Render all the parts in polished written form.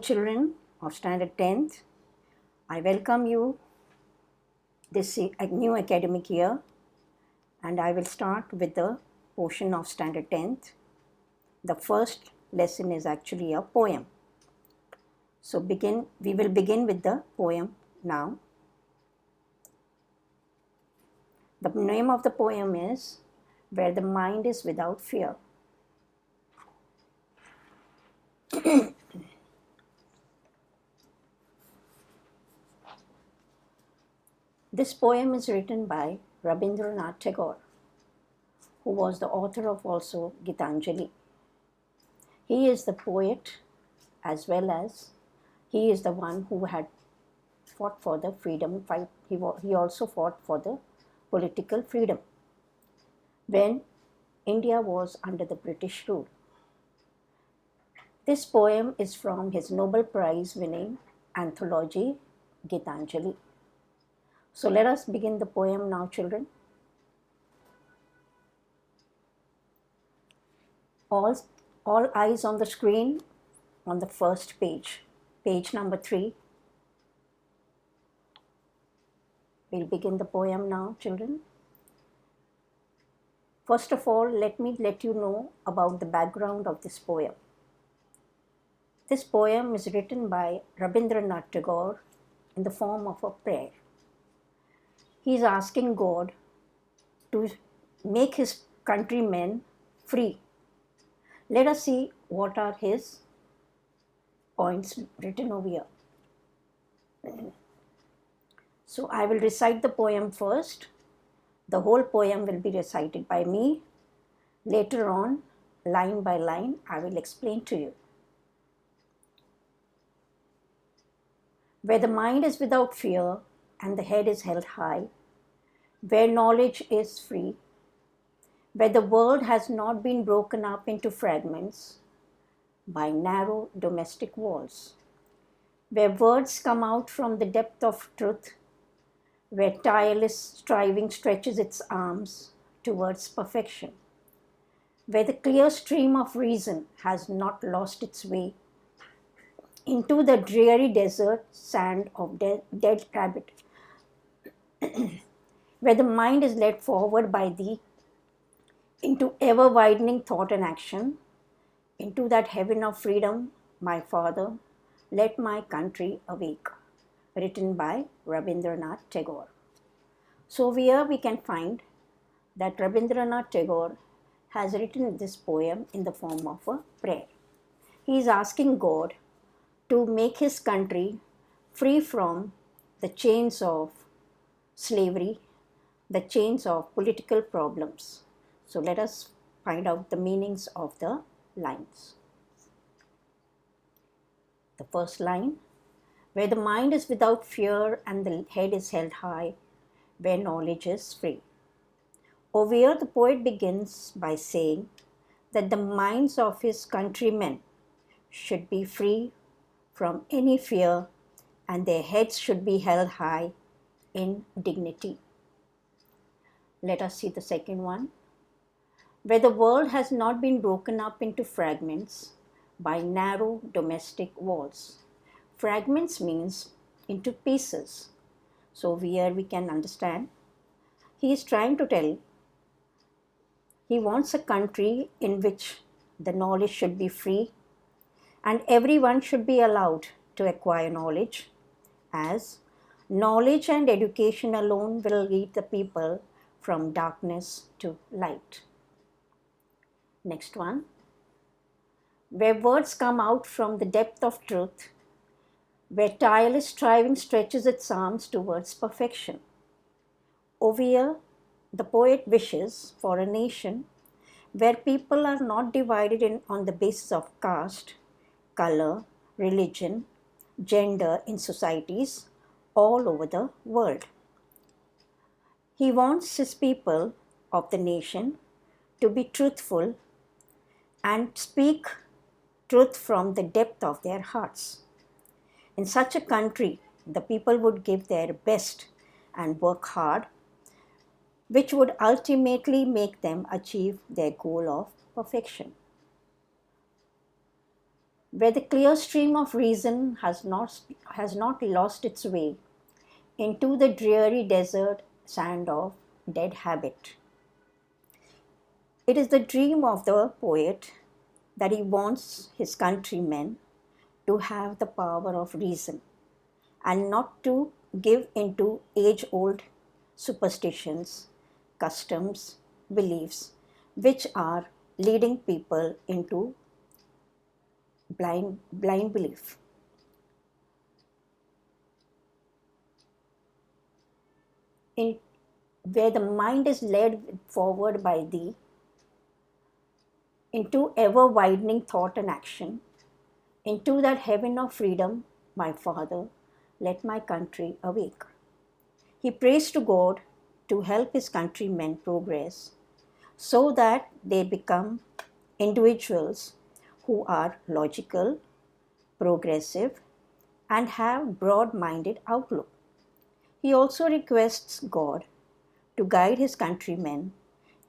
Children of Standard 10th, I welcome you this new academic year, and I will start with the portion of Standard 10th. The first lesson is actually a poem. So we will begin with the poem now. The name of the poem is Where the Mind is Without Fear. This poem is written by Rabindranath Tagore, who was the author of also Gitanjali. He is the poet as well as he is the one who had fought for the freedom fight. He also fought for the political freedom when India was under the British rule. This poem is from his Nobel Prize winning anthology Gitanjali. So let us begin the poem now, children. All eyes on the screen on the first page, page number 3. We'll begin the poem now, children. First of all, let me let you know about the background of this poem. This poem is written by Rabindranath Tagore in the form of a prayer. He is asking God to make his countrymen free. Let us see what are his points written over here. So I will recite the poem first. The whole poem will be recited by me. Later on, line by line, I will explain to you. Where the mind is without fear and the head is held high, where knowledge is free, where the world has not been broken up into fragments by narrow domestic walls, where words come out from the depth of truth, where tireless striving stretches its arms towards perfection, where the clear stream of reason has not lost its way into the dreary desert sand of dead rabbit, where the mind is led forward by thee into ever widening thought and action, into that heaven of freedom, my Father, let my country awake. Written by Rabindranath Tagore. So here we can find that Rabindranath Tagore has written this poem in the form of a prayer. He is asking God to make his country free from the chains of slavery, the chains of political problems. So let us find out the meanings of the lines. The first line, where the mind is without fear and the head is held high, where knowledge is free. Over here, the poet begins by saying that the minds of his countrymen should be free from any fear and their heads should be held high in dignity. Let us see the second one. Where the world has not been broken up into fragments by narrow domestic walls. Fragments means into pieces. So here we can understand he is trying to tell he wants a country in which the knowledge should be free and everyone should be allowed to acquire knowledge, as knowledge and education alone will lead the people from darkness to light. Next one. Where words come out from the depth of truth, where tireless striving stretches its arms towards perfection. Over here, the poet wishes for a nation where people are not divided on the basis of caste, color, religion, gender in societies all over the world. He wants his people of the nation to be truthful and speak truth from the depth of their hearts. In such a country, the people would give their best and work hard, which would ultimately make them achieve their goal of perfection. where the clear stream of reason has not lost its way into the dreary desert sand of dead habit. It is the dream of the poet that he wants his countrymen to have the power of reason and not to give into age old superstitions, customs, beliefs, which are leading people into blind belief. In, where the mind is led forward by thee into ever widening thought and action, into that heaven of freedom, my Father, let my country awake. He prays to God to help his countrymen progress so that they become individuals who are logical, progressive, and have broad minded outlook. He also requests God to guide his countrymen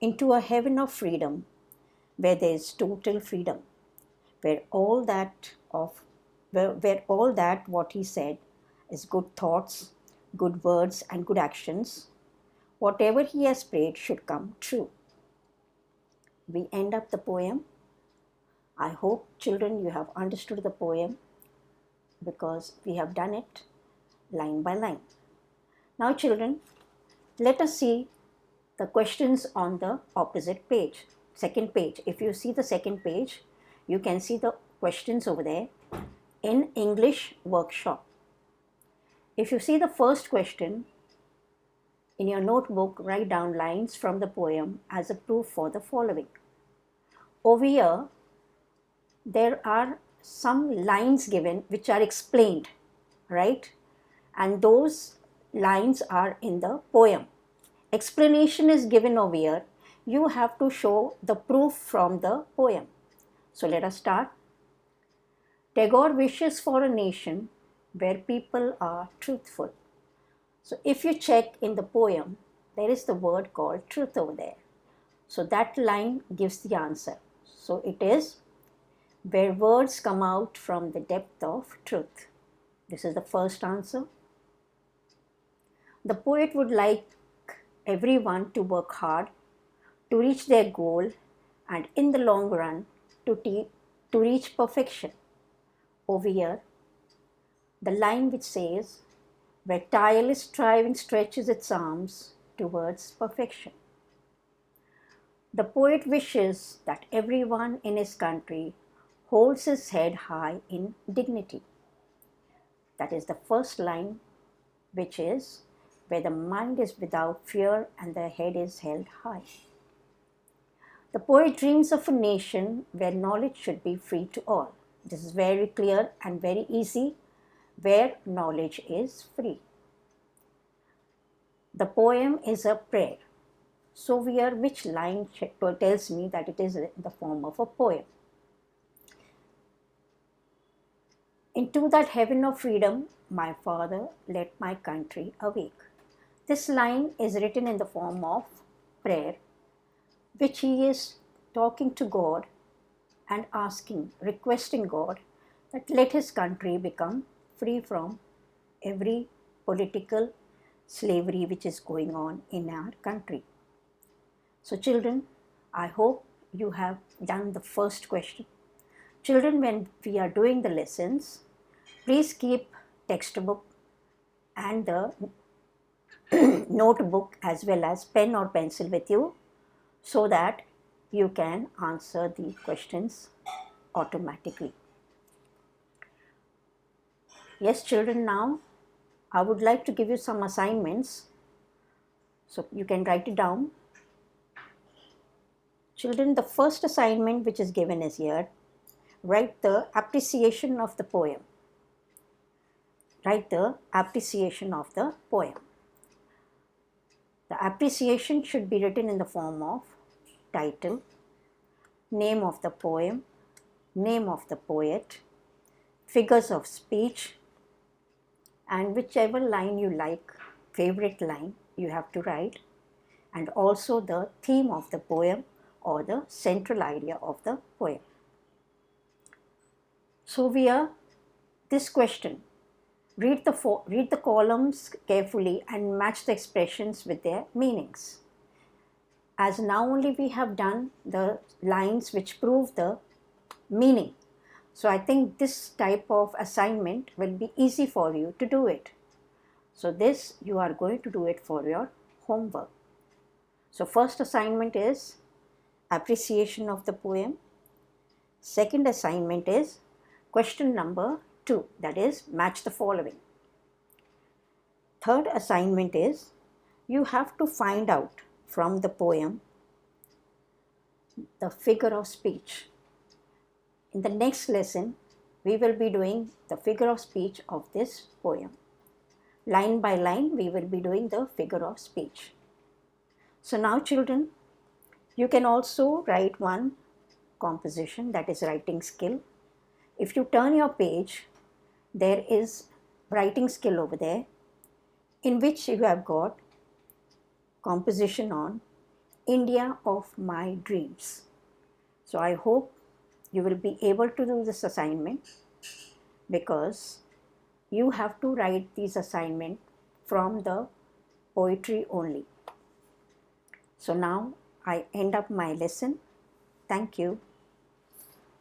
into a heaven of freedom where there is total freedom, where all that of where all that what he said is good thoughts, good words and good actions, whatever he has prayed should come true. We end up the poem. I hope children you have understood the poem because we have done it line by line. Now children, let us see the questions on the opposite page, second page. If you see the second page, you can see the questions over there in English workshop. If you see the first question, in your notebook, write down lines from the poem as a proof for the following. Over here, there are some lines given which are explained, right? And those lines are in the poem. Explanation is given over here. You have to show the proof from the poem. So let us start. Tagore wishes for a nation where people are truthful. So if you check in the poem, there is the word called truth over there. So that line gives the answer. So it is where words come out from the depth of truth. This is the first answer. The poet would like everyone to work hard to reach their goal and in the long run to reach perfection. Over here, the line which says, where tireless striving stretches its arms towards perfection. The poet wishes that everyone in his country holds his head high in dignity. That is the first line, which is where the mind is without fear and the head is held high. The poet dreams of a nation where knowledge should be free to all. This is very clear and very easy, where knowledge is free. The poem is a prayer. So here, which line tells me that it is in the form of a poem? Into that heaven of freedom, my Father, let my country awake. This line is written in the form of prayer, which he is talking to God and asking, requesting God that let his country become free from every political slavery which is going on in our country. So children, I hope you have done the first question. Children, when we are doing the lessons, please keep textbook and the notebook as well as pen or pencil with you so that you can answer the questions automatically. Yes, children, now I would like to give you some assignments. So you can write it down. Children, the first assignment which is given is here. Write the appreciation of the poem. Write the appreciation of the poem. The appreciation should be written in the form of title, name of the poem, name of the poet, figures of speech, and whichever line you like, favorite line, you have to write, and also the theme of the poem or the central idea of the poem. So this question, read the columns carefully and match the expressions with their meanings. As now only we have done the lines which prove the meaning. So I think this type of assignment will be easy for you to do it. So this you are going to do it for your homework. So first assignment is appreciation of the poem. Second assignment is question number 2, that is match the following. Third assignment is you have to find out from the poem the figure of speech. In the next lesson, we will be doing the figure of speech of this poem. Line by line, we will be doing the figure of speech. So now children, you can also write one composition, that is writing skill. If you turn your page, there is writing skill over there, in which you have got composition on India of my dreams. So I hope you will be able to do this assignment, because you have to write these assignments from the poetry only. So now I end up my lesson. Thank you.